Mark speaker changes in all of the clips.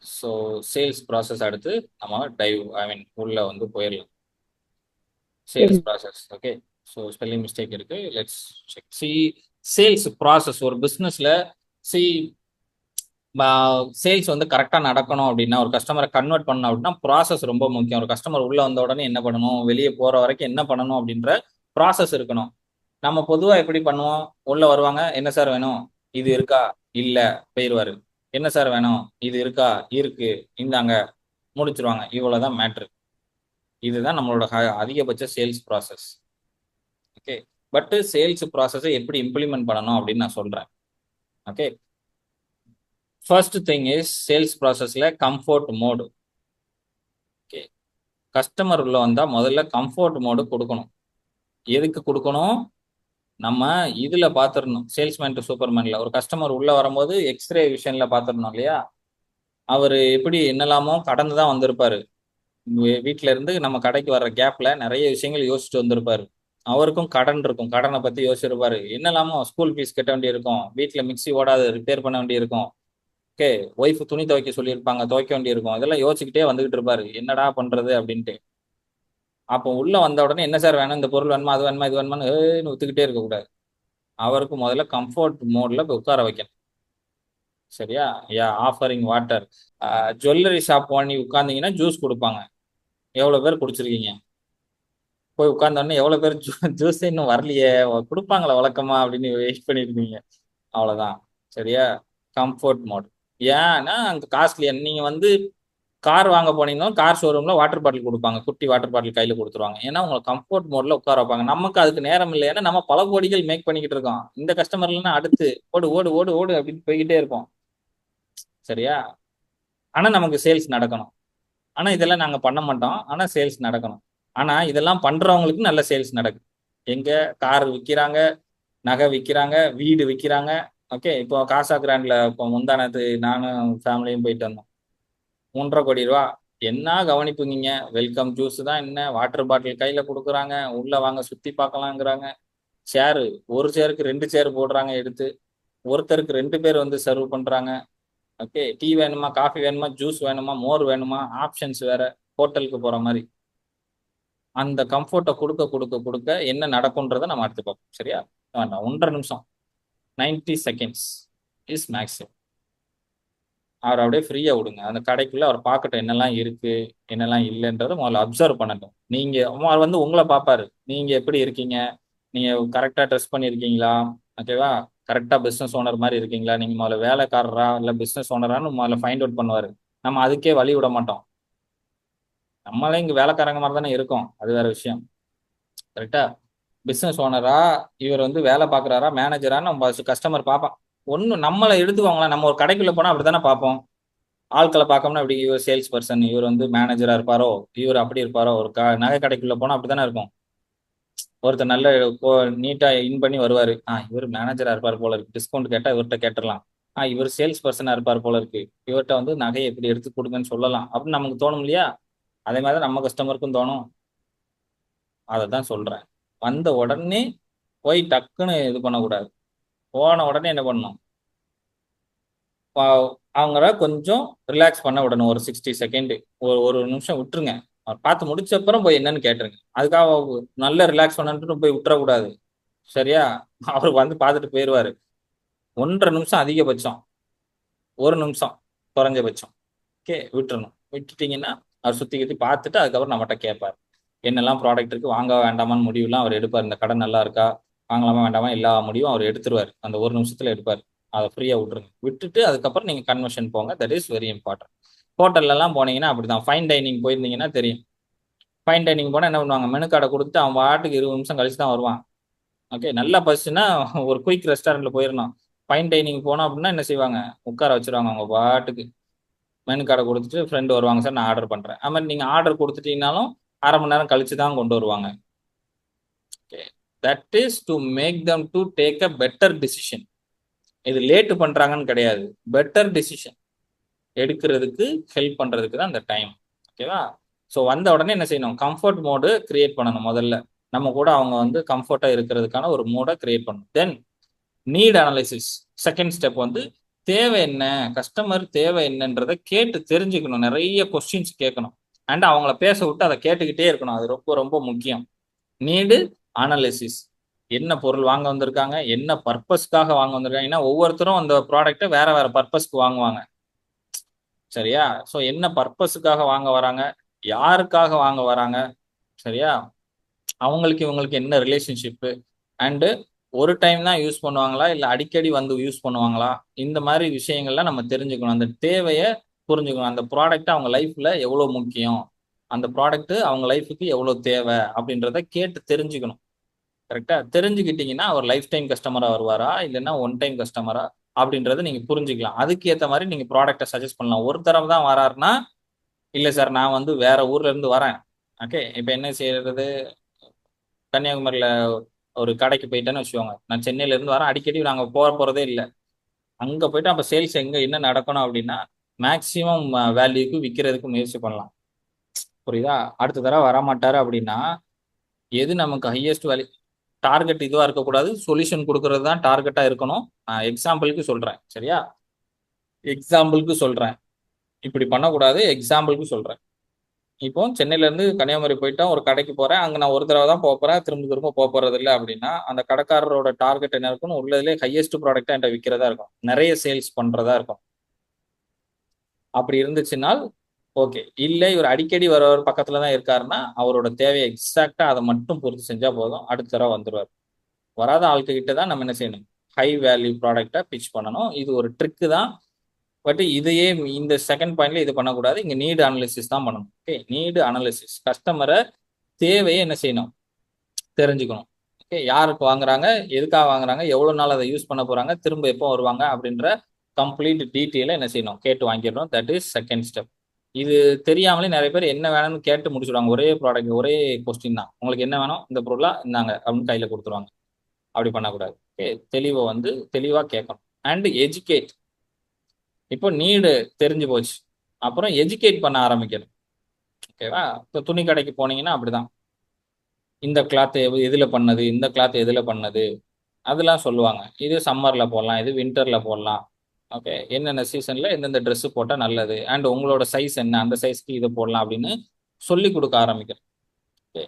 Speaker 1: So sales process அடுத்து நம்ம உள்ள வந்து போயிடலாம். சேல்ஸ்
Speaker 2: சரி.
Speaker 1: Process. Okay. So spelling mistake இருக்கு. Let's check. See sales process ஒரு பிஸ்னஸ்ல சி சேல்ஸ் வந்து கரெக்டாக நடக்கணும் அப்படின்னா, ஒரு கஸ்டமரை கன்வெர்ட் பண்ணணும் அப்படின்னா ப்ராசஸ் ரொம்ப முக்கியம். ஒரு கஸ்டமர் உள்ள வந்த உடனே என்ன பண்ணணும், வெளியே போற வரைக்கும் என்ன பண்ணணும் அப்படின்ற ப்ராசஸ் இருக்கணும். நம்ம பொதுவா எப்படி பண்ணுவோம்? உள்ள வருவாங்க, என்ன சார் வேணும்? இது இருக்கா? இல்ல. போயிருவாரு. என்ன சார் வேணும்? இது இருக்கா? இருக்கு. இந்தாங்க. முடிச்சிருவாங்க. இவ்வளவுதான் மேட்ரு. இதுதான் நம்மளோட அதிகபட்ச sales process. Okay. But sales ப்ராசஸை எப்படி இம்ப்ளிமெண்ட் பண்ணணும் அப்படின்னு நான் சொல்றேன். Okay. First thing is sales ப்ராசஸ்ல கம்ஃபோர்ட் மோடு. ஓகே. கஸ்டமர் உள்ள வந்தா முதல்ல கம்ஃபோர்ட் மோடு கொடுக்கணும். எதுக்கு கொடுக்கணும்? நம்ம இதுல பாத்துரணும். சேல்ஸ்மேன் டு சூப்பர்மேன்ல ஒரு கஸ்டமர் உள்ள வரும்போது எக்ஸ்ரே விஷன்ல பாத்துரணும் இல்லையா? அவரு எப்படி என்னெல்லாமோ கடந்து தான் வந்திருப்பாரு. வீட்ல இருந்து நம்ம கடைக்கு வர்ற கேப்ல நிறைய விஷயங்கள் யோசிச்சுட்டு வந்திருப்பாரு. அவருக்கும் கடன் இருக்கும். கடனை பத்தி யோசிச்சிருப்பாரு. என்னெல்லாமோ ஸ்கூல் ஃபீஸ் கட்ட வேண்டியிருக்கும். வீட்ல மிக்ஸி ஓடாது, ரிப்பேர் பண்ண வேண்டியிருக்கும். ஓகே. ஒய்ஃப் துணி துவைக்க சொல்லியிருப்பாங்க, துவைக்க வேண்டியிருக்கும். இதெல்லாம் யோசிச்சுக்கிட்டே வந்துகிட்டு இருப்பாரு. என்னடா பண்றது அப்படின்ட்டு. அப்போ உள்ள வந்த உடனே என்ன சார் வேணும், இந்த பொருள் வேணுமா, அது வேணுமா, இது வேணுமான்னு ஏன்னு ஒத்துக்கிட்டே இருக்கக்கூடாது. அவருக்கு முதல்ல கம்ஃபர்ட் மோட்ல போய் உட்கார வைக்கணும். சரியா? Offering water. ஜுவல்லரி ஷாப் போனி உட்கார்ந்தீங்கன்னா ஜூஸ் கொடுப்பாங்க. எவ்வளவு பேர் குடிச்சிருக்கீங்க? போய் உட்கார்ந்த உடனே எவ்வளவு பேர் ஜூஸ் இன்னும் வரலையே, கொடுப்பாங்களா வழக்கமா அப்படின்னு வெயிட் பண்ணிருக்கீங்க. அவ்வளவுதான். சரியா? Comfort mode. ஏன்னா அங்க காஸ்ட்லி. நீங்க வந்து கார் வாங்க போனீங்கன்னா கார் ஷோரூம்ல வாட்டர் பாட்டில் கொடுப்பாங்க. குட்டி வாட்டர் பாட்டில் கையில கொடுத்துருவாங்க. ஏன்னா உங்களை கம்ஃபர்ட் மோட்ல உட்கார வைப்பாங்க. நமக்கு அதுக்கு நேரம் இல்லை. ஏன்னா நம்ம பல கோடிகள் மேக் பண்ணிக்கிட்டு இருக்கோம். இந்த கஸ்டமர்லாம் அடுத்து ஓடு ஓடு ஓடு ஓடு அப்படின்னு போய்கிட்டே இருப்போம். சரியா? ஆனா நமக்கு சேல்ஸ் நடக்கணும். ஆனா இதெல்லாம் நாங்க பண்ண மாட்டோம். ஆனா சேல்ஸ் நடக்கணும். ஆனா இதெல்லாம் பண்றவங்களுக்கு நல்ல சேல்ஸ் நடக்குது. எங்க கார் விக்கிறாங்க, நகை விக்கிறாங்க, வீடு விக்கிறாங்க. ஓகே. இப்போ காசா கிராண்ட்ல இப்போ முந்தானத்து நானும் ஃபேமிலியும் போயிட்டு வந்தோம். 3,50,00,000. என்ன கவனிப்புங்க. வெல்கம் ஜூஸ் தான் என்ன, வாட்டர் பாட்டில் கையில கொடுக்குறாங்க. உள்ள வாங்க சுத்தி பார்க்கலாங்கிறாங்க. சேரு, ஒரு சேருக்கு 2 சேர் போடுறாங்க எடுத்து. ஒருத்தருக்கு 2 பேர் வந்து சர்வ் பண்றாங்க. ஓகே. டீ வேணுமா, காஃபி வேணுமா, ஜூஸ் வேணுமா, மோர் வேணுமா, ஆப்ஷன்ஸ் வேற. ஹோட்டலுக்கு போற மாதிரி. அந்த கம்ஃபர்ட்டை கொடுக்க கொடுக்க கொடுக்க என்ன நடக்கும்ன்றதை நம்ம அடுத்து பார்ப்போம். சரியா? வேண்டாம் 1.5 நிமிஷம். 90 செகண்ட்ஸ் இஸ் மேக்ஸிமம். அவர் அப்படியே ஃப்ரீயா விடுங்க. அந்த கடைக்குள்ள அவர் பார்க்கட்டும் என்னெல்லாம் இருக்கு, என்னெல்லாம் இல்லைன்றதை முதல்ல அப்சர்வ் பண்ணட்டும். நீங்க அவர் வந்து உங்களை பார்ப்பாரு. நீங்க எப்படி இருக்கீங்க, நீங்க கரெக்டா ட்ரெஸ் பண்ணியிருக்கீங்களா, ஓகேவா, கரெக்டா பிசினஸ் ஓனர் மாதிரி இருக்கீங்களா, நீங்க முதல்ல வேலைக்காரரா இல்ல பிசினஸ் ஓனரான்னு முதல்ல ஃபைண்ட் அவுட் பண்ணுவாரு. நம்ம அதுக்கே வழி விட மாட்டோம். நம்மளே இங்க வேலைக்காரங்க மாதிரி தானே இருக்கோம். அது வேற விஷயம். கரெக்டா? பிசினஸ் ஓனரா, இவர் வந்து வேலை பார்க்குறாரா, மேனேஜரான்னு நம்ம கஸ்டமர் பார்ப்பான். ஒன்றும் நம்மளை எடுத்துவாங்களா, நம்ம ஒரு கடைக்குள்ள போனால் அப்படி தானே பார்ப்போம். ஆட்களை பார்க்கணும்னா இப்படி இவர் சேல்ஸ் பர்சன், இவர் வந்து மேனேஜரா இருப்பாரோ, இவர் அப்படி இருப்பாரோ. ஒரு நகை கடைக்குள்ள போனா அப்படித்தானே இருக்கும். ஒருத்தர் நல்ல நீட்டா இன் பண்ணி வருவாரு. இவர் மேனேஜரா இருப்பார் போல இருக்கு, டிஸ்கவுண்ட் கேட்டா இவர்கிட்ட கேட்டுடலாம். இவர் சேல்ஸ் பர்சனா இருப்பார் போல இருக்கு, இவர்கிட்ட வந்து நகையை எப்படி எடுத்து கொடுங்கன்னு சொல்லலாம் அப்படின்னு நமக்கு தோணும் இல்லையா? அதே மாதிரி தான் நம்ம கஸ்டமருக்கும் தோணும். அதை தான் சொல்றேன். வந்த உடனே போய் டக்குன்னு இது பண்ணக்கூடாது. போன உடனே என்ன பண்ணணும்? அவங்கள கொஞ்சம் ரிலாக்ஸ் பண்ண விடணும். ஒரு 60 செகண்ட், ஒரு நிமிஷம் விட்டுருங்க. அவர் பார்த்து முடிச்ச அப்புறம் போய் என்னன்னு கேட்டுருங்க. அதுக்காக நல்ல ரிலாக்ஸ் பண்ணன்ட்டு போய் விட்டுறக்கூடாது. சரியா? அவர் வந்து பார்த்துட்டு போயிடுவாரு. 1.5 நிமிஷம் அதிகபட்சம், 1 நிமிஷம் குறைஞ்சபட்சம். ஓகே. விட்டுறணும். விட்டுட்டீங்கன்னா அவர் சுத்தி கித்தி பார்த்துட்டு அதுக்கப்புறம் நம்மகிட்ட கேட்பார். என்னெல்லாம் ப்ராடக்ட் இருக்கு, வாங்க வேண்டாமான்னு முடிவுலாம் அவர் எடுப்பார். இந்த கடை நல்லா இருக்கா, வாங்கலாமா வேண்டாமா, எல்லா முடிவும் அவர் எடுத்துருவார். அந்த 1 நிமிஷத்துல எடுப்பார். அதை ஃப்ரீயா விட்டுருங்க. விட்டுட்டு அதுக்கப்புறம் நீங்க கன்வர்ஷன் போங்க. That is very important. ஹோட்டல்ல எல்லாம் போனீங்கன்னா அப்படிதான். ஃபைன் டைனிங் போயிருந்தீங்கன்னா தெரியும். ஃபைன் டைனிங் போனா என்ன பண்ணுவாங்க, மெனு கார்டை கொடுத்துட்டு அவன் பாட்டுக்கு 20 நிமிஷம் கழிச்சு தான் வருவான். ஓகே. நல்லா பசிச்சுன்னா ஒரு குயிக் ரெஸ்டாரண்ட்ல போயிடணும். ஃபைன் டைனிங் போனோம் அப்படின்னா என்ன செய்வாங்க, உட்கார வச்சிருவாங்க அவங்க பாட்டுக்கு. மெனு கார்டை கொடுத்துட்டு ஃப்ரெண்டு வருவாங்க, சார் நான் ஆர்டர் பண்றேன். அது மாதிரி நீங்க ஆர்டர் கொடுத்துட்டீங்கனாலும் 1/2 மணி நேரம் கழிச்சு தான் கொண்டு வருவாங்க. Okay. That is to make them to take a better decision. இது லேட் பண்றாங்கன்னு கிடையாது. பெட்டர் டிசிஷன் எடுக்கிறதுக்கு ஹெல்ப் பண்றதுக்கு தான் அந்த டைம். ஓகேவா? ஸோ வந்த உடனே என்ன செய்யணும், கம்ஃபர்ட் மோடு கிரியேட் பண்ணணும் முதல்ல. நம்ம கூட அவங்க வந்து கம்ஃபர்ட்டா இருக்கிறதுக்கான ஒரு மோடை கிரியேட் பண்ணணும். தென் நீட் அனாலிசிஸ். செகண்ட் ஸ்டெப் வந்து தேவை என்ன, கஸ்டமர் தேவை என்னன்றதை கேட்டு தெரிஞ்சுக்கணும். நிறைய கொஸ்டின்ஸ் கேட்கணும். அண்ட் அவங்கள பேச விட்டு அதை கேட்டுக்கிட்டே இருக்கணும். அது ரொம்ப ரொம்ப முக்கியம். Need analysis. என்ன பொருள் வாங்க வந்திருக்காங்க, என்ன பர்பஸ்க்காக வாங்க வந்திருக்காங்க. ஏன்னா ஒவ்வொருத்தரும் அந்த ப்ராடக்ட்டை வேற வேற பர்பஸ்க்கு வாங்குவாங்க. சரியா? ஸோ என்ன பர்பஸுக்காக வாங்க வராங்க, யாருக்காக வாங்க வராங்க, சரியா? அவங்களுக்கு இவங்களுக்கு என்ன ரிலேஷன்ஷிப்பு, அண்டு ஒரு டைம் தான் யூஸ் பண்ணுவாங்களா, இல்லை அடிக்கடி வந்து யூஸ் பண்ணுவாங்களா, இந்த மாதிரி விஷயங்கள்லாம் நம்ம தெரிஞ்சுக்கணும். அந்த தேவையை புரிஞ்சுக்கணும். அந்த ப்ராடக்ட் அவங்க லைஃப்ல எவ்வளோ முக்கியம், அந்த ப்ராடக்ட் அவங்க லைஃபுக்கு எவ்வளோ தேவை அப்படின்றத கேட்டு தெரிஞ்சுக்கணும். கரெக்டா? தெரிஞ்சுக்கிட்டீங்கன்னா அவர் லைஃப் டைம் கஸ்டமரா வருவாரா, இல்லைன்னா ஒன் டைம் கஸ்டமரா அப்படின்றத நீங்க புரிஞ்சுக்கலாம். அதுக்கு ஏற்ற மாதிரி நீங்க ப்ராடக்ட்டை சஜஸ்ட் பண்ணலாம். ஒரு தடவை தான் வராருன்னா, இல்லை சார் நான் வந்து வேற ஊர்ல இருந்து வரேன். ஓகே, இப்போ என்ன செய்யறது, கன்னியாகுமரியில ஒரு கடைக்கு போயிட்டேன்னு வச்சுக்கோங்க. நான் சென்னையில இருந்து வரேன், அடிக்கடி நாங்க போறதே இல்லை. அங்க போயிட்டு அப்ப சேல்ஸ் எங்க என்ன நடக்கணும் அப்படின்னா, மேக்சிமம் வேல்யூக்கு விற்கிறதுக்கு முயற்சி பண்ணலாம். புரியுதா? அடுத்த தடவை வரமாட்டாரு அப்படின்னா, எது நமக்கு ஹையஸ்ட் வேல்யூ, டார்கெட் இதுவா இருக்கக்கூடாது, சொல்யூஷன் கொடுக்கறது தான் டார்கெட்டா இருக்கணும். நான் எக்ஸாம்பிளுக்கு சொல்றேன், சரியா? எக்ஸாம்பிளுக்கு சொல்றேன், இப்படி பண்ணக்கூடாது. எக்ஸாம்பிளுக்கு சொல்றேன். இப்போ சென்னையில இருந்து கன்னியாகுமரி போயிட்டா ஒரு கடைக்கு போறேன், அங்க நான் ஒரு தடவை தான் போறேன், திரும்ப திரும்ப போறது இல்லை அப்படின்னா, அந்த கடைக்காரரோட டார்கெட் என்ன இருக்கும், உள்ளதுலேயே ஹையஸ்ட் ப்ராடக்டா என்கிட்ட விற்கிறதா இருக்கும், நிறைய சேல்ஸ் பண்றதா இருக்கும். அப்படி இருந்துச்சுனால் ஓகே. இல்லை இவர் அடிக்கடி வரவர் பக்கத்துல தான் இருக்காருன்னா, அவரோட தேவையை எக்ஸாக்டா அதை மட்டும் பொறுத்து செஞ்சா போதும், அடுத்த தடவை வந்துருவார். வராத ஆட்கிட்ட தான் நம்ம என்ன செய்யணும், ஹை வேல்யூ ப்ராடக்டை பிச் பண்ணணும். இது ஒரு ட்ரிக்கு தான். பட் இதையே இந்த செகண்ட் பாயிண்ட்ல இது பண்ணக்கூடாது. இங்க நீடு அனாலிசிஸ் தான் பண்ணணும். Okay, need analysis. கஸ்டமரை தேவையை என்ன செய்யணும், தெரிஞ்சுக்கணும். ஓகே, யாருக்கு வாங்குறாங்க, எதுக்காக வாங்குறாங்க, எவ்வளவு நாள் அதை யூஸ் பண்ண போறாங்க, திரும்ப எப்போ வருவாங்க அப்படின்ற கம்ப்ளீட் டீட்டெயிலை என்ன செய்யணும், கேட்டு வாங்கிடணும். That is second step. இது தெரியாமலே நிறைய பேர் என்ன வேணும்னு கேட்டு முடிச்சுடுவாங்க. ஒரே ப்ராடக்ட், ஒரே கொஸ்டின் தான், உங்களுக்கு என்ன வேணும், இந்த பொருளா இந்தாங்க அப்படின்னு கையில கொடுத்துருவாங்க. அப்படி பண்ணக்கூடாது. ஓகே, தெளிவை வந்து தெளிவா கேட்கணும். And educate. இப்போ நீடு தெரிஞ்சு போச்சு, அப்புறம் எஜுகேட் பண்ண ஆரம்பிக்கணும். ஓகேவா? இப்போ துணி கடைக்கு போனீங்கன்னா அப்படிதான், இந்த கிளாத் எதுல பண்ணது, இந்த கிளாத் எதுல பண்ணது, அதெல்லாம் சொல்லுவாங்க. இது சம்மர்ல போடலாம், இது வின்டர்ல போடலாம். ஓகே, என்னென்ன சீசன்ல எந்தெந்த ட்ரெஸ் போட்டா நல்லது, அண்ட் உங்களோட சைஸ் என்ன, அந்த சைஸ்க்கு இது போடலாம் அப்படின்னு சொல்லி கொடுக்க ஆரம்பிக்கிறேன். ஓகே,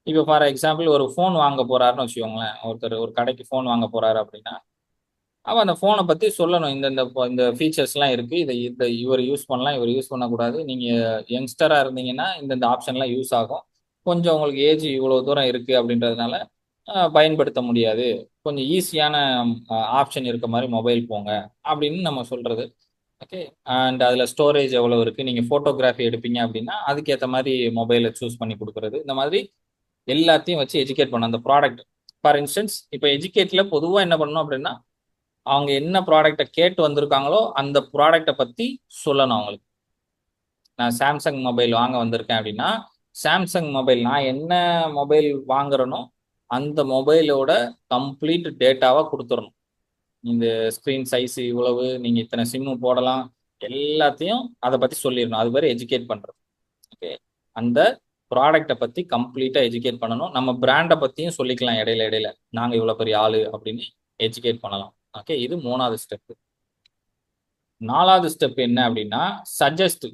Speaker 1: இப்போ ஃபார் எக்ஸாம்பிள் ஒரு ஃபோன் வாங்க போறாருன்னு வச்சுக்கோங்களேன். ஒருத்தர் ஒரு கடைக்கு ஃபோன் வாங்க போறாரு அப்படின்னா, அவன் அந்த ஃபோனை பத்தி சொல்லணும். இந்த இந்த இந்த ஃபீச்சர்ஸ்லாம் இருக்கு, இதை இந்த இவர் யூஸ் பண்ணலாம், இவர் யூஸ் பண்ணக்கூடாது. நீங்க யங்ஸ்டரா இருந்தீங்கன்னா இந்த ஆப்ஷன்லாம் யூஸ் ஆகும். கொஞ்சம் உங்களுக்கு ஏஜ் இவ்வளவு தூரம் இருக்கு அப்படின்றதுனால பயன்படுத்த முடியாது. கொஞ்சம் ஈஸியான ஆப்ஷன் இருக்க மாதிரி மொபைல் போங்க அப்படின்னு நம்ம சொல்றது. ஓகே, அண்ட் அதில் ஸ்டோரேஜ் எவ்வளோ இருக்கு, நீங்கள் ஃபோட்டோகிராஃபி எடுப்பீங்க அப்படின்னா அதுக்கேற்ற மாதிரி மொபைலை சூஸ் பண்ணி கொடுக்குறது. இந்த மாதிரி எல்லாத்தையும் வச்சு எஜுகேட் பண்ணணும் அந்த ப்ராடக்ட். ஃபார் இன்ஸ்டன்ஸ் இப்போ எஜுகேட்ல பொதுவாக என்ன பண்ணணும் அப்படின்னா, அவங்க என்ன ப்ராடக்டை கேட்டு வந்திருக்காங்களோ அந்த ப்ராடக்டை பற்றி சொல்லணும் அவங்களுக்கு. நான் சாம்சங் மொபைல் வாங்க வந்திருக்கேன் அப்படின்னா, சாம்சங் மொபைல் நான் என்ன மொபைல் வாங்குறேனோ அந்த மொபைலோட கம்ப்ளீட் டேட்டாவை கொடுத்துடணும். இந்த ஸ்க்ரீன் சைஸ் இவ்வளவு, நீங்கள் இத்தனை சிம்மு போடலாம், எல்லாத்தையும் அதை பற்றி சொல்லிடணும். அது பேர் எஜுகேட் பண்ணுறது. ஓகே, அந்த ப்ராடக்டை பற்றி கம்ப்ளீட்டாக எஜுகேட் பண்ணணும். நம்ம பிராண்டை பற்றியும் சொல்லிக்கலாம் இடையில இடையில, நாங்கள் இவ்வளோ பெரிய ஆளு அப்படின்னு எஜுகேட் பண்ணலாம். ஓகே, இது 3வது ஸ்டெப்பு. 4வது ஸ்டெப் என்ன அப்படின்னா, சஜஸ்ட்.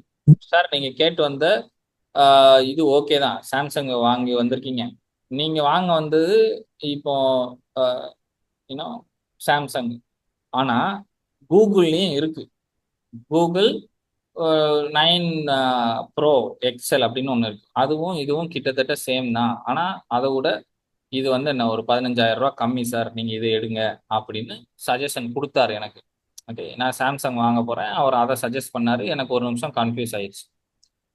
Speaker 1: சார் நீங்கள் கேட்டு வந்த இது ஓகே தான், சாம்சங் வாங்கி வந்திருக்கீங்க, நீங்கள் வாங்க வந்தது இப்போ இன்னும் சாம்சங், ஆனால் கூகுள்லேயும் இருக்கு. கூகுள் 9 ப்ரோ எக்ஸல் அப்படின்னு ஒன்று இருக்கு. அதுவும் இதுவும் கிட்டத்தட்ட சேம் தான், ஆனால் அதை விட இது வந்து என்ன ஒரு 15,000 ரூபா கம்மி சார், நீங்கள் இது எடுங்க அப்படின்னு சஜஷன் கொடுத்தாரு எனக்கு. ஓகே, நான் சாம்சங் வாங்க போகிறேன், அவர் அதை சஜஸ்ட் பண்ணாரு. எனக்கு ஒரு நிமிஷம் கன்ஃபியூஸ் ஆயிடுச்சு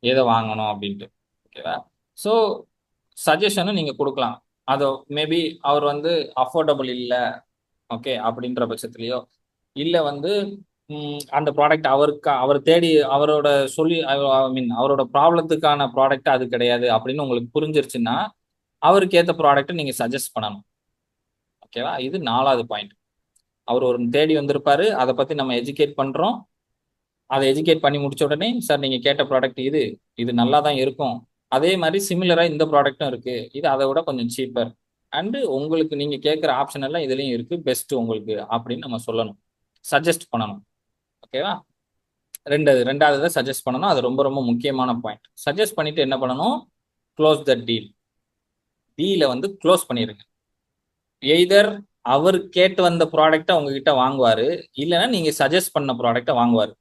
Speaker 1: எதை வாங்கணும் அப்படின்ட்டு. ஓகேவா? ஸோ சஜஷனும் நீங்கள் கொடுக்கலாம். அது மேபி அவர் வந்து அஃபோர்டபுள் இல்லை, ஓகே, அப்படின்ற பட்சத்துலையோ, இல்லை வந்து அந்த ப்ராடக்ட் அவருக்கு அவர் தேடி அவரோட சொல்லி ஐ மீன் அவரோட ப்ராப்ளத்துக்கான ப்ராடக்ட் அது கிடையாது அப்படின்னு உங்களுக்கு புரிஞ்சிருச்சுன்னா அவருக்கு ஏற்ற ப்ராடக்ட்டை நீங்கள் சஜஸ்ட் பண்ணணும். ஓகேவா? இது 4வது பாயிண்ட். அவர் ஒரு தேடி வந்திருப்பாரு, அதை பற்றி நம்ம எஜுகேட் பண்ணுறோம். அதை எஜுகேட் பண்ணி முடிச்ச உடனே, சார் நீங்கள் கேட்ட ப்ராடக்ட் இது, இது நல்லா தான் இருக்கும், அதே மாதிரி சிமிலராக இந்த ப்ராடக்ட்டும் இருக்கு, இது அதை விட கொஞ்சம் சீப்பர், அண்டு உங்களுக்கு நீங்கள் கேட்குற ஆப்ஷன் எல்லாம் இதுலேயும் இருக்கு, பெஸ்ட் உங்களுக்கு அப்படின்னு நம்ம சொல்லணும், சஜஸ்ட் பண்ணணும். ஓகேவா? ரெண்டாவது சஜஸ்ட் பண்ணணும். அது ரொம்ப ரொம்ப முக்கியமான பாயிண்ட். சஜஸ்ட் பண்ணிட்டு என்ன பண்ணணும்? க்ளோஸ் த டீலை வந்து க்ளோஸ் பண்ணிடுங்க. எய்தர் அவர் கேட்டு வந்த ப்ராடக்டை உங்ககிட்ட வாங்குவாரு, இல்லைன்னா நீங்க சஜஸ்ட் பண்ண ப்ராடக்டை வாங்குவாரு.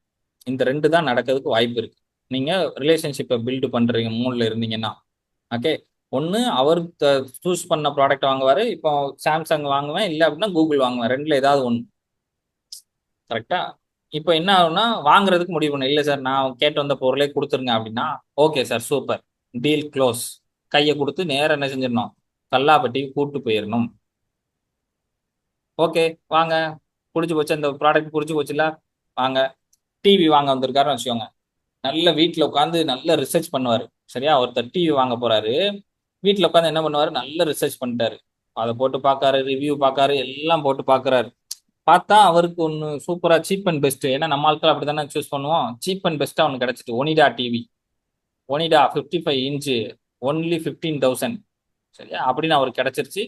Speaker 1: இந்த 2 தான் நடக்கிறதுக்கு வாய்ப்பு இருக்கு. நீங்க ரிலேஷன்ஷிப்பை பில்டு பண்றீங்க மூணுல இருந்தீங்கன்னா. ஓகே. ஒன்று அவர் சூஸ் பண்ண ப்ராடக்ட் வாங்குவாரு. இப்போ சாம்சங் வாங்குவேன், இல்லை அப்படின்னா கூகுள் வாங்குவேன். ரெண்டுல ஏதாவது ஒன்று. கரெக்டா? இப்போ என்ன ஆகும்னா வாங்குறதுக்கு முடிவு பண்ண, இல்லை சார் நான் கேட்டு வந்த பொருளே கொடுத்துருங்க அப்படின்னா, okay sir super, deal close. கையை கொடுத்து நேரம் என்ன செஞ்சிடணும்? கல்லாப்பட்டிக்கு கூட்டு போயிடணும். ஓகே வாங்க, பிடிச்சி போச்சு, அந்த ப்ராடக்ட் பிடிச்சி போச்சுல, வாங்க. டிவி வாங்க வந்திருக்காருன்னு வச்சுக்கோங்க. நல்ல வீட்டில் உட்காந்து நல்ல ரிசர்ச் பண்ணுவார். சரியா? ஒருத்தர் டிவி வாங்க போறாரு, வீட்டில் உட்காந்து என்ன பண்ணுவார்? நல்ல ரிசர்ச் பண்ணிட்டாரு. அதை போட்டு பார்க்காரு, ரிவ்யூ பார்க்காரு, எல்லாம் போட்டு பார்க்குறாரு. பார்த்தா அவருக்கு ஒன்று சூப்பராக சீப் அண்ட் பெஸ்ட். ஏன்னா நம்ம ஆட்கள் அப்படி தானே சூஸ் பண்ணுவோம். சீப் அண்ட் பெஸ்ட்டாக ஒன்று கிடச்சிட்டு, Onida TV. Onida 55 inch, only 15,000. சரியா? அப்படின்னு அவருக்கு கிடைச்சிருச்சு.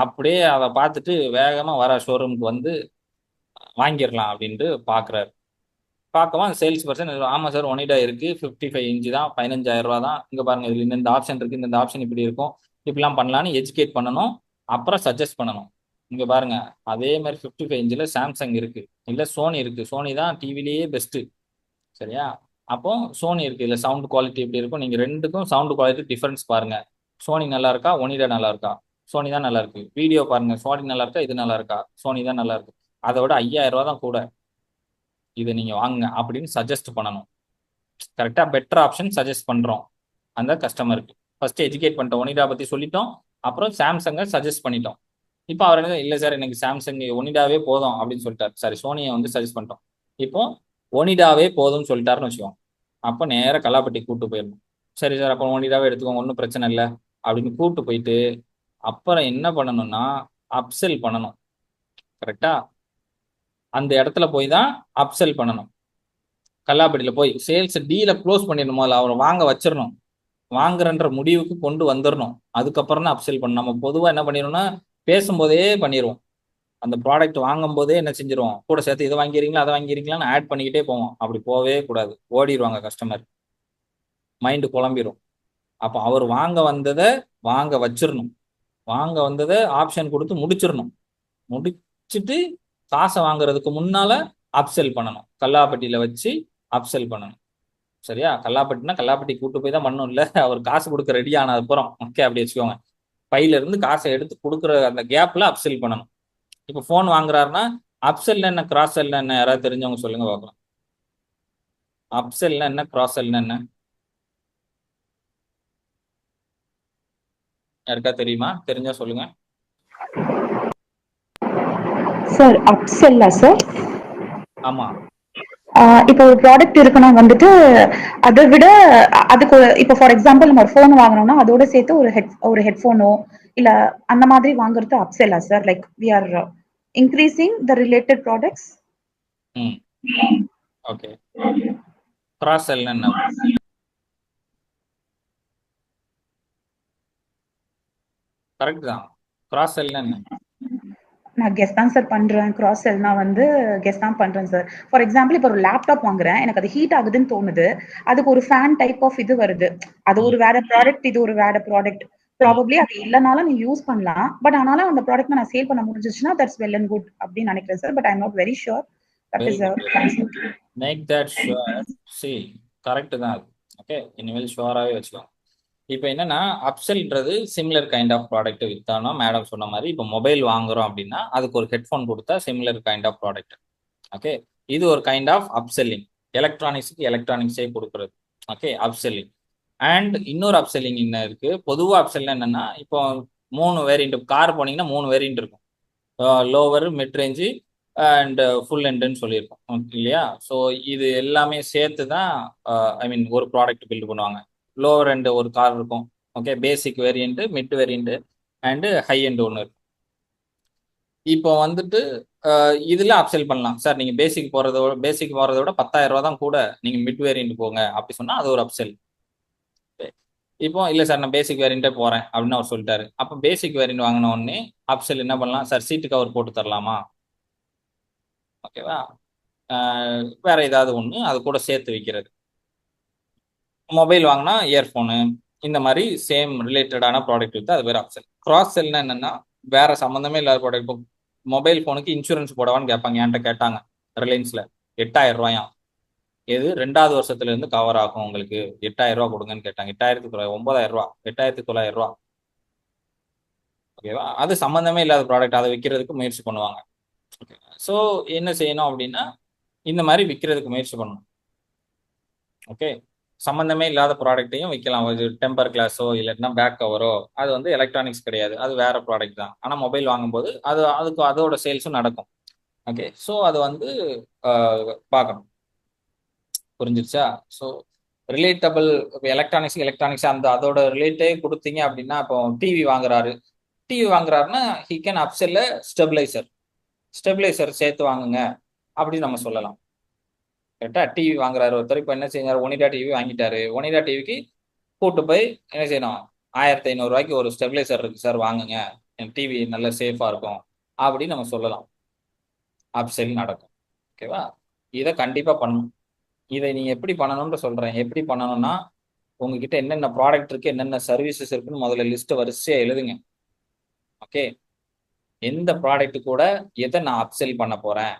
Speaker 1: அப்படியே அதை பார்த்துட்டு வேகமாக வர ஷோரூமுக்கு வந்து வாங்கிடலாம் அப்படின்ட்டு பார்க்குறாரு. பார்க்கவும் அந்த சேல்ஸ் பர்சன், ஆமாம் சார் ஒனிடா இருக்கு, 55 இன்ச்சு தான், 15,000 ரூபா தான், இங்கே பாருங்க இதில் இந்த ஆப்ஷன் இருக்கு, இந்த ஆப்ஷன் இப்படி இருக்கும், இப்படிலாம் பண்ணலான்னு எஜுகேட் பண்ணணும். அப்புறம் சஜஸ்ட் பண்ணணும். இங்கே பாருங்க, அதே மாதிரி 55 இன்ச்சில் சாம்சங் இருக்கு, இல்லை சோனி இருக்கு. சோனி தான் டிவிலேயே பெஸ்ட்டு. சரியா? அப்போ சோனி இருக்கு, இல்லை சவுண்ட் குவாலிட்டி எப்படி இருக்கும், நீங்கள் ரெண்டுக்கும் சவுண்ட் குவாலிட்டி டிஃபரன்ஸ் பாருங்க. சோனி நல்லா இருக்கா, ஒனிடா நல்லா இருக்கா? சோனி தான் நல்லா இருக்கு. வீடியோ பாருங்க, சோனி நல்லா இருக்கா, இது நல்லா இருக்கா? சோனி தான் நல்லா இருக்கு. அதை விட 5,000 ரூபா தான் கூட, இதை நீங்க வாங்குங்க அப்படின்னு சஜஸ்ட் பண்ணணும். கரெக்டா? பெட்டர் ஆப்ஷன் சஜஸ்ட் பண்றோம் அந்த கஸ்டமருக்கு. ஃபர்ஸ்ட் எஜுகேட் பண்ணிட்டோம், ஒனிடா பத்தி சொல்லிட்டோம். அப்புறம் சாம்சங்கை சஜஸ்ட் பண்ணிட்டோம். இப்போ அவர் என்ன, இல்லை சார் எனக்கு சாம்சங் ஒனிடாவே போதும் அப்படின்னு சொல்லிட்டார். சாரி, சோனியை வந்து சஜஸ்ட் பண்ணிட்டோம். இப்போ ஒனிடாவே போதும்னு சொல்லிட்டாருன்னு வச்சுக்கோங்க. அப்போ நேராக கல்லாப்பட்டி கூட்டு போயிடணும். சரி சார், அப்போ ஒனிடாவே எடுத்துக்கோங்க, ஒன்றும் பிரச்சனை இல்லை அப்படின்னு கூட்டு போயிட்டு அப்புறம் என்ன பண்ணணும்னா அப்செல் பண்ணணும். கரெக்டா? அந்த இடத்துல போய் தான் அப்செல் பண்ணணும். கல்லாப்பட்டியில் போய் சேல்ஸ் டீலை க்ளோஸ் பண்ணிடணும். முதல்ல அவரை வாங்க வச்சிடணும், வாங்குறன்ற முடிவுக்கு கொண்டு வந்துடணும். அதுக்கப்புறம் தான் அப்செல் பண்ணணும். நம்ம பொதுவாக என்ன பண்ணிடணும்னா பேசும்போதே பண்ணிடுவோம். அந்த ப்ராடக்ட் வாங்கும் போதே என்ன செஞ்சிருவோம், கூட சேர்த்து இதை வாங்கிறீங்களா அதை வாங்கிறீங்களான்னு ஆட் பண்ணிக்கிட்டே போவோம். அப்படி போவே கூடாது, ஓடிடுவாங்க கஸ்டமர், மைண்டு குழம்பிடும். அப்போ அவர் வாங்க வந்ததை வாங்க வச்சிடணும். வாங்க வந்ததை ஆப்ஷன் கொடுத்து முடிச்சிடணும். முடிச்சுட்டு காசை வாங்குறதுக்கு முன்னால அப்செல் பண்ணணும். கல்லாப்பட்டியில வச்சு அப்செல் பண்ணணும். சரியா? கல்லாப்பட்டினா கல்லாப்பட்டி கூட்டு போய் தான் பண்ணணும், இல்லை அவர் காசு கொடுக்க ரெடி ஆனது அப்புறம். ஓகே, அப்படி வச்சுக்கோங்க. பையில இருந்து காசை எடுத்து கொடுக்குற அந்த கேப்ல அப்செல் பண்ணணும். இப்போ ஃபோன் வாங்குறாருன்னா அப்செல் என்ன கிராஸ் செல் என்ன, யாராவது தெரிஞ்சவங்க சொல்லுங்க பார்க்கலாம். அப்செல் என்ன, கிராஸ் செல் என்ன, யாருக்கா தெரியுமா? தெரிஞ்சா சொல்லுங்க.
Speaker 2: சார் அப்செல்லா சார்?
Speaker 1: ஆமா.
Speaker 2: இப்போ ஒரு ப்ராடக்ட் இருக்குன்னா வந்துட்டு அதை விட அதுக்கு இப்போ ஃபார் எக்ஸாம்பிள் நம்ம ஒரு ஃபோன் வாங்கினோம்னா அதோட சேர்த்து ஒரு ஹெட்ஃபோனோ இல்ல அந்த மாதிரி வாங்குறது அப்செல்லா sir? Like we are increasing the related products.
Speaker 1: Hmm okay. Cross sell என்ன? கரெக்ட் தான். கிராஸ் செல் என்ன?
Speaker 2: நான் கெஸ் தான் சார் பண்றேன். கிராஸ் செல்னா வந்து கெஸ் தான் பண்றேன் சார். ஃபார் எக்ஸாம்பிள் இப்போ ஒரு லேப்டாப் வாங்குறேன், எனக்கு அது ஹீட் ஆகுதுன்னு தோணுது. அதுக்கு ஒரு ஃபேன் டைப் ஆஃப் இது வருது. அது ஒரு வேற ப்ராடக்ட், இது ஒரு வேற ப்ராடக்ட். ப்ராபப்ளி அது இல்லனாலும் நீ யூஸ் பண்ணலாம். பட் ஆனாலும் அந்த ப்ராடக்ட் நான் சேல் பண்ண முடிஞ்சிச்சுன்னா தட்ஸ் வெல் அண்ட் குட் அப்படின்னு நினைக்கிறேன் சார். But I am not very sure. That
Speaker 1: very
Speaker 2: is
Speaker 1: good, very good. Make that sure. See, correct தான் அது. ஓகே, இனிமேல் ஷுவராகவே வச்சுக்கோங்க. இப்போ என்னன்னா அப்செல்ன்றது சிமிலர் கைண்ட் ஆஃப் ப்ராடக்ட் வித்தானோ, மேடம் சொன்ன மாதிரி இப்போ மொபைல் வாங்குறோம் அப்படின்னா அதுக்கு ஒரு ஹெட்ஃபோன் கொடுத்தா similar kind of product. Okay, இது ஒரு கைண்ட் ஆஃப் அப்செல்லிங். எலக்ட்ரானிக்ஸுக்கு எலக்ட்ரானிக்ஸே கொடுக்குறது. Okay, upselling. அண்ட் இன்னொரு அப்செல்லிங் என்ன இருக்கு, பொதுவாக அப்செல் என்னன்னா இப்போ 3 வேரியண்ட், கார் போனீங்கன்னா 3 வேரியண்ட் இருக்கும். Lower, mid range and full எண்டுன்னு சொல்லியிருக்கோம் இல்லையா? ஸோ இது எல்லாமே சேர்த்து தான் ஐ மீன் ஒரு ப்ராடக்ட் பில்டு பண்ணுவாங்க. லோவர் எண்டு ஒரு கார் இருக்கும். Okay, basic variant, mid variant and high end ஒன்று இருக்கும். இப்போ வந்துட்டு இதில் அப்செல் பண்ணலாம் சார். நீங்கள் பேசிக் போகிறத விட 10,000 ரூபா தான் கூட, நீங்கள் மிட் வேரியண்ட் போங்க அப்படி சொன்னால் அது ஒரு அப்செல். இப்போ இல்லை சார் நான் பேசிக் வேரியண்ட்டே போகிறேன் அப்படின்னு அவர் சொல்லிட்டாரு. அப்போ பேசிக் வேரியண்ட் வாங்கின உடனே அப்செல் என்ன பண்ணலாம் சார், சீட்டு கவர் போட்டு தரலாமா? ஓகேவா? வேற ஏதாவது ஒன்று அது கூட சேர்த்து வைக்கிறது. மொபைல் வாங்கினா இயர்ஃபோனு, இந்த மாதிரி சேம் ரிலேட்டடான ப்ராடக்ட் வித்து அது பேர் அப்செல். கிராஸ் செல்னா என்னன்னா வேற சம்மந்தமே இல்லாத ப்ராடக்ட். இப்போ மொபைல் ஃபோனுக்கு இன்சூரன்ஸ் போடவான்னு கேட்பாங்க, என்கிட்ட கேட்டாங்க ரிலையன்ஸ்ல. 8000 ரூபாயாம். எது 2வது வருஷத்துல இருந்து கவர் ஆகும் உங்களுக்கு, 8000 ரூபா கொடுங்கன்னு கேட்டாங்க. 8900, 9000 ரூபா, 8900 ரூபா. ஓகேவா? அது சம்மந்தமே இல்லாத ப்ராடக்ட், அதை விற்கிறதுக்கு முயற்சி பண்ணுவாங்க. ஸோ என்ன செய்யணும் அப்படின்னா இந்த மாதிரி விற்கிறதுக்கு முயற்சி பண்ணணும். ஓகே, சம்மந்தமே இல்லாத ப்ராடக்ட்டையும் விற்கலாம். ஒரு டெம்பர் கிளாஸோ இல்லைன்னா பேக் கவரோ, அது வந்து எலக்ட்ரானிக்ஸ் கிடையாது, அது வேற ப்ராடக்ட் தான். ஆனால் மொபைல் வாங்கும்போது அதுக்கு அதோட சேல்ஸும் நடக்கும். ஓகே, ஸோ அது வந்து பார்க்கணும். புரிஞ்சிருச்சா? ஸோ ரிலேட்டபிள் எலக்ட்ரானிக்ஸ் அந்த அதோட ரிலேட்டே கொடுத்தீங்க அப்படின்னா, இப்போ டிவி வாங்குறாருன்னா ஹி கேன் அப்செல்ல ஸ்டெபிளைசர் சேர்த்து வாங்குங்க அப்படின்னு நம்ம சொல்லலாம். கரெக்டா? டிவி வாங்குறாரு ஒருத்தர், இப்போ என்ன செஞ்சாரு, ஒனிடா டிவி வாங்கிட்டாரு. ஒனிடா டிவிக்கு கூட்டு போய் என்ன செய்யணும், 1500 ரூபாய்க்கு ஒரு ஸ்டெபிளைசர் இருக்கு சார், வாங்குங்க, என் டிவி நல்ல சேஃபா இருக்கும் அப்படின்னு நம்ம சொல்லலாம். அப்செல் நடக்கும். ஓகேவா? இதை கண்டிப்பா பண்ணணும். இதை நீங்க எப்படி பண்ணணும்னு சொல்றேன். எப்படி பண்ணணும்னா, உங்ககிட்ட என்னென்ன ப்ராடக்ட் இருக்கு, என்னென்ன சர்வீசஸ் இருக்குன்னு முதல்ல லிஸ்ட் வரிசையா எழுதுங்க. ஓகே, எந்த ப்ராடக்ட் கூட எதை நான் அப்செல் பண்ண போறேன்.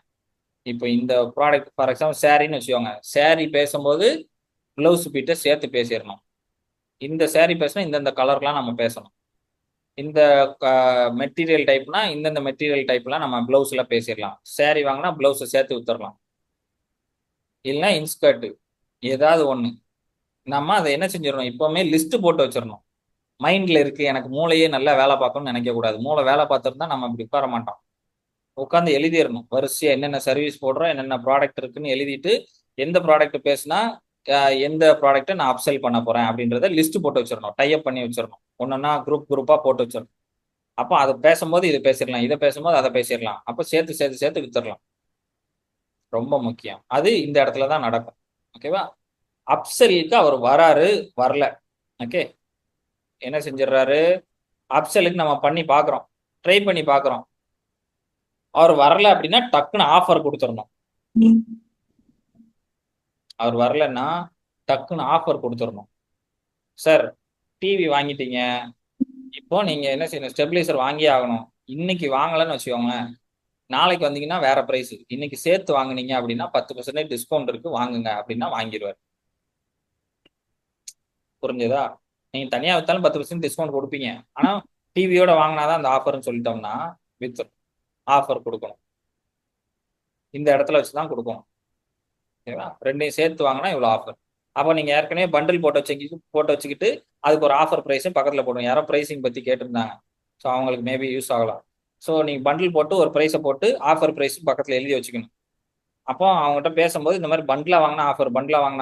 Speaker 1: இப்போ இந்த ப்ராடக்ட் ஃபார் எக்ஸாம்பிள் சாரின்னு வச்சுக்கோங்க. சாரி பேசும்போது பிளவுஸ் பீட்டை சேர்த்து பேசிடணும். இந்த சாரி பேசினா இந்தந்த கலர்லாம் நம்ம பேசணும். இந்த மெட்டீரியல் டைப்னா இந்தந்த மெட்டீரியல் டைப்லாம் நம்ம பிளவுஸ்ல பேசிடலாம். சாரி வாங்கினா பிளவுஸை சேர்த்து வித்துடலாம். இல்லைன்னா இன்ஸ்கர்ட் ஏதாவது ஒன்று நம்ம அதை என்ன செஞ்சிடணும், இப்போவுமே லிஸ்ட் போட்டு வச்சிடணும். மைண்ட்ல இருக்கு, எனக்கு மூளையே நல்லா வேலை பார்க்கணும்னு நினைக்க கூடாது. மூளை வேலை பார்த்துருந்தா நம்ம இப்படி உட்கார மாட்டோம். உட்காந்து எழுதிடணும் வரிசையா என்னென்ன சர்வீஸ் போடுறோம், என்னென்ன ப்ராடக்ட் இருக்குன்னு எழுதிட்டு எந்த ப்ராடக்ட் பேசினா எந்த ப்ராடக்ட்டை நான் அப்செல் பண்ண போறேன் அப்படின்றத லிஸ்ட் போட்டு வச்சிடணும். டைப் பண்ணி வச்சிடணும். ஒன்னொன்னா குரூப்பா போட்டு வச்சிடணும். அப்போ அதை பேசும்போது இதை பேசிடலாம், இதை பேசும்போது அதை பேசிடலாம். அப்போ சேர்த்து சேர்த்து சேர்த்து வித்துடலாம். ரொம்ப முக்கியம். அது இந்த இடத்துல தான் நடக்கும். ஓகேவா? அப்செல்லுக்கு அவர் வராரு, வரல. ஓகே, என்ன செஞ்சிடறாரு, அப்செல்லுக்கு நம்ம பண்ணி பார்க்குறோம், ட்ரை பண்ணி பார்க்குறோம். அவர் வரல அப்படின்னா டக்குன்னு ஆஃபர் கொடுத்துடணும். அவர் வரலன்னா டக்குன்னு ஆஃபர் கொடுத்துடணும். சார் டிவி வாங்கிட்டீங்க, இப்போ நீங்க என்ன செய்யணும், ஸ்டெபிளைசர் வாங்கியே ஆகணும். இன்னைக்கு வாங்கலன்னு வச்சுக்கோங்க, நாளைக்கு வந்தீங்கன்னா வேற பிரைஸ். இன்னைக்கு சேர்த்து வாங்குனீங்க அப்படின்னா 10% டிஸ்கவுண்ட் இருக்கு, வாங்குங்க அப்படின்னா வாங்கிடுவார். புரிஞ்சதா? நீங்க தனியா வித்தாலும் 10% டிஸ்கவுண்ட் கொடுப்பீங்க. ஆனா டிவியோட வாங்கினாதான் அந்த ஆஃபர்னு சொல்லிட்டோம்னா வித் ஆஃபர் கொடுக்கணும். இந்த இடத்துல வச்சுதான் கொடுக்கணும். ஓகேவா? ரெண்டையும் சேர்த்து வாங்கினா இவ்வளோ ஆஃபர். அப்போ நீங்க ஏற்கனவே பண்டில் போட்டு வச்சுக்கிட்டு அதுக்கு ஒரு ஆஃபர் ப்ரைஸும் பக்கத்தில் போடுவோம். யாரோ ப்ரைஸிங் பற்றி கேட்டிருந்தாங்க, ஸோ அவங்களுக்கு மேபி யூஸ் ஆகலாம். ஸோ நீங்கள் பண்டில் போட்டு ஒரு ப்ரைஸை போட்டு ஆஃபர் ப்ரைஸும் பக்கத்தில் எழுதி வச்சுக்கணும். அப்போ அவங்ககிட்ட பேசும்போது இந்த மாதிரி பண்டிலாக வாங்கினா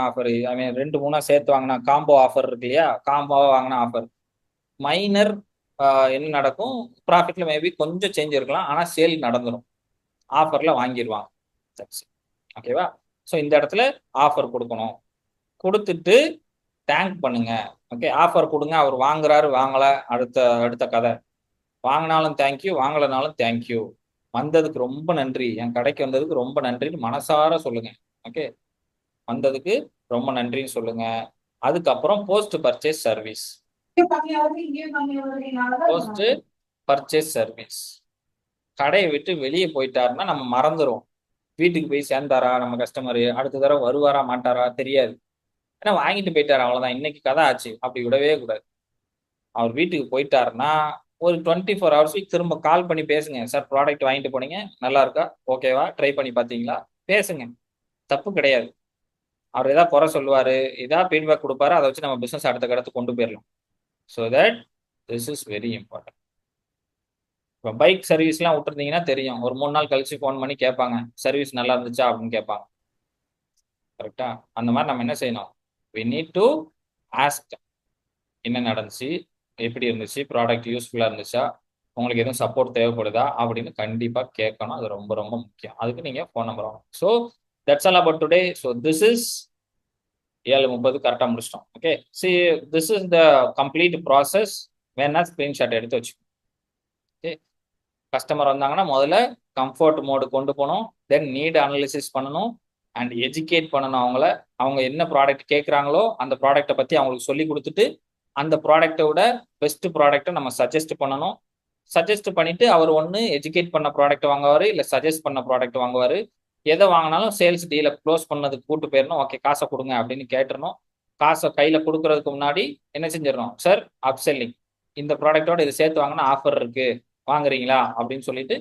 Speaker 1: ஆஃபர், ஐ மீன் 2 3 சேர்த்து வாங்கினா காம்போ ஆஃபர் இருக்கு இல்லையா, காம்போவாக வாங்கினா ஆஃபர். மைனர் என்ன நடக்கும், ப்ராஃபிட்ல மேபி கொஞ்சம் சேஞ்ச் இருக்கலாம், ஆனால் சேல் நடந்துடும். ஆஃபரில் வாங்கிடுவாங்க. ஓகேவா? ஸோ இந்த இடத்துல ஆஃபர் கொடுக்கணும். கொடுத்துட்டு தேங்க் பண்ணுங்க. ஓகே, ஆஃபர் கொடுங்க, அவர் வாங்குறாரு வாங்கல அடுத்த கதை. வாங்கினாலும் தேங்க்யூ, வாங்கலைனாலும் தேங்க்யூ, வந்ததுக்கு ரொம்ப நன்றி, என் கடைக்கு வந்ததுக்கு ரொம்ப நன்றின்னு மனசார சொல்லுங்க. ஓகே, வந்ததுக்கு ரொம்ப நன்றின்னு சொல்லுங்க. அதுக்கப்புறம் போஸ்ட் பர்ச்சேஸ் சர்வீஸ். கடையை விட்டு வெளியே போயிட்டாருன்னா நம்ம மறந்துடும். வீட்டுக்கு போய் சேர்ந்தாரா நம்ம கஸ்டமரு, அடுத்த தடவை வருவாரா மாட்டாரா தெரியாது. ஏன்னா வாங்கிட்டு போயிட்டாரு, அவ்வளவுதான், இன்னைக்கு கதை ஆச்சு. அப்படி விடவே கூடாது. அவர் வீட்டுக்கு போயிட்டாருன்னா ஒரு 24 ஹவர்ஸ்க்கு திரும்ப கால் பண்ணி பேசுங்க. சார் ப்ராடக்ட் வாங்கிட்டு போனீங்க, நல்லா இருக்கா, ஓகேவா, ட்ரை பண்ணி பார்த்தீங்களா, பேசுங்க, தப்பு கிடையாது. அவர் ஏதாவது குறை சொல்லுவாரு, ஏதாவது ஃபீட்பேக் கொடுப்பாரு, அதை வச்சு நம்ம பிசினஸ் அடுத்த கடத்துக்கு கொண்டு போயிடலாம். So that this is very important. இப்போ பைக் சர்வீஸ்லாம் விட்டுருந்தீங்கன்னா தெரியும், ஒரு 3 நாள் கழிச்சு ஃபோன் பண்ணி கேட்பாங்க, சர்வீஸ் நல்லா இருந்துச்சா அப்படின்னு கேட்பாங்க. கரெக்டா? அந்த மாதிரி நம்ம என்ன செய்யணும், we need to ask என்ன நடந்துச்சு, எப்படி இருந்துச்சு, ப்ராடக்ட் யூஸ்ஃபுல்லாக இருந்துச்சா, உங்களுக்கு எதுவும் சப்போர்ட் தேவைப்படுதா அப்படின்னு கண்டிப்பாக கேட்கணும். அது ரொம்ப ரொம்ப முக்கியம். அதுக்கு நீங்கள் ஃபோன் நம்பர் வாங்க. So that's all about today. So this is 7:30 கரெக்டாக முடிச்சிட்டோம். Okay, see this is the complete process. வேணா ஸ்க்ரீன்ஷாட் எடுத்து வச்சுக்கோங்க. ஓகே, கஸ்டமர் வந்தாங்கன்னா முதல்ல கம்ஃபர்ட் மோடு கொண்டு போகணும், தென் நீட் அனலிசிஸ் பண்ணணும் அண்ட் எஜுகேட் பண்ணணும் அவங்கள. அவங்க என்ன ப்ராடக்ட் கேட்குறாங்களோ அந்த ப்ராடக்ட்டை பற்றி அவங்களுக்கு சொல்லி கொடுத்துட்டு அந்த ப்ராடக்ட்டை விட பெஸ்ட் ப்ராடக்ட்டை நம்ம சஜஸ்ட் பண்ணணும். சஜஸ்ட் பண்ணிட்டு அவர் ஒன்று எஜுகேட் பண்ண ப்ராடக்ட் வாங்குவார், இல்லை சஜஸ்ட் பண்ண ப்ராடக்ட் வாங்குவார். எதை வாங்கினாலும் சேல்ஸ் டீலை க்ளோஸ் பண்ணதுக்கு கூட்டு போயிடணும். ஓகே காசை கொடுங்க அப்படின்னு கேட்டுறணும். காசை கையில் கொடுக்கறதுக்கு முன்னாடி என்ன செஞ்சிடணும், சார் அப்செல்லிங், இந்த ப்ராடக்டோட இது சேர்த்து வாங்கினா ஆஃபர் இருக்கு வாங்குறீங்களா அப்படின்னு சொல்லிட்டு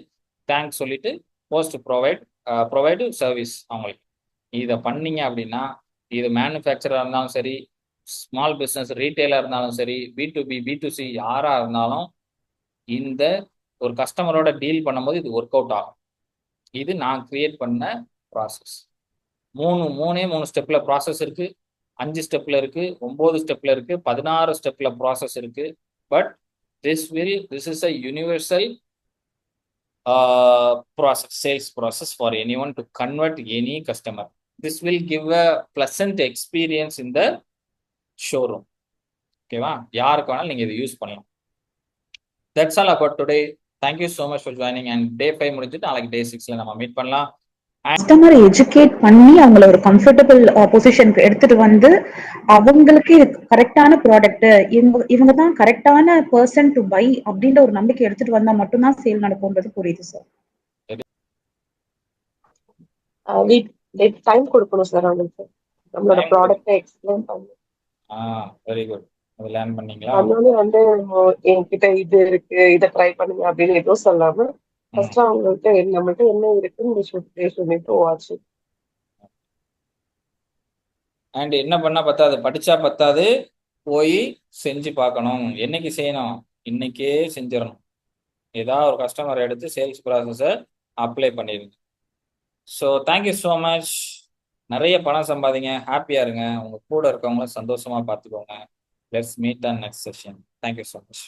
Speaker 1: தேங்க்ஸ் சொல்லிட்டு போஸ்ட் ப்ரொவைடு சர்வீஸ் அவங்களுக்கு. இதை பண்ணீங்க அப்படின்னா இது மேனுஃபேக்சராக இருந்தாலும் சரி, ஸ்மால் பிஸ்னஸ் ரீட்டைலாக இருந்தாலும் சரி, B2B B2C யாராக இருந்தாலும் இந்த ஒரு கஸ்டமரோட டீல் பண்ணும்போது இது ஒர்க் அவுட் ஆகும். இது நான் கிரியேட் பண்ண ப்ராசஸ். மூணு ஸ்டெப்ல ப்ராசஸ் இருக்கு, 5 ஸ்டெப்ல இருக்கு, 9 ஸ்டெப்ல இருக்கு, 16 ஸ்டெப்ல ப்ராசஸ் இருக்கு. But this is a universal process, sales process for anyone to convert any customer. This will give a pleasant experience in the showroom. ஓகேவா, யாருக்கு வேணாலும் நீங்க இதை யூஸ் பண்ணலாம். That's all about today. Thank you so much for joining. And day 5 முடிஞ்சிட்டு நாளைக்கு day 6ல நம்ம meet பண்ணலாம்.
Speaker 2: கஸ்டமரை எஜுகேட் பண்ணி அவங்கள ஒரு கம்ஃபர்டபுள் பொசிஷனுக்கு எடுத்துட்டு வந்து அவங்களுக்கு கரெக்டான ப்ராடக்ட், இவங்க தான் கரெக்டான பர்சன் டு பை அப்படின்ற ஒரு நம்பிக்கை எடுத்துட்டு வந்தா மட்டும்தான் சேல் நடக்கும்ன்றது புரியுது சார்.
Speaker 3: டைம் கொடுக்கணும் சார் அவங்களுக்கு, நம்மளோட ப்ராடக்ட்டை எக்ஸ்பிளைன் பண்ணி.
Speaker 1: Very good. அது லேர்ன் பண்ணீங்களா?
Speaker 3: அதனால வந்து என்கிட்ட இது இருக்கு, இதை ட்ரை பண்ணுங்க அப்படின்னு எதுவும் சொல்லாம ஃபர்ஸ்ட் அவங்கள்ட்ட நம்மள்ட்ட என்ன இருக்குன்னு வாட்ச்.
Speaker 1: அண்ட் என்ன பண்ணா பத்தாது, படிச்சா பத்தாது, போய் செஞ்சு பார்க்கணும். என்னைக்கு செய்யணும், இன்னைக்கே செஞ்சிடணும். ஏதாவது ஒரு கஸ்டமர் எடுத்து சேல்ஸ் ப்ராசஸை அப்ளை பண்ணிடுங்க. So thank you so much. நிறைய பணம் சம்பாதிங்க, ஹாப்பியா இருங்க, உங்க கூட இருக்கவங்கள சந்தோஷமா பார்த்துக்கோங்க. Let's meet on next session. Thank you so much.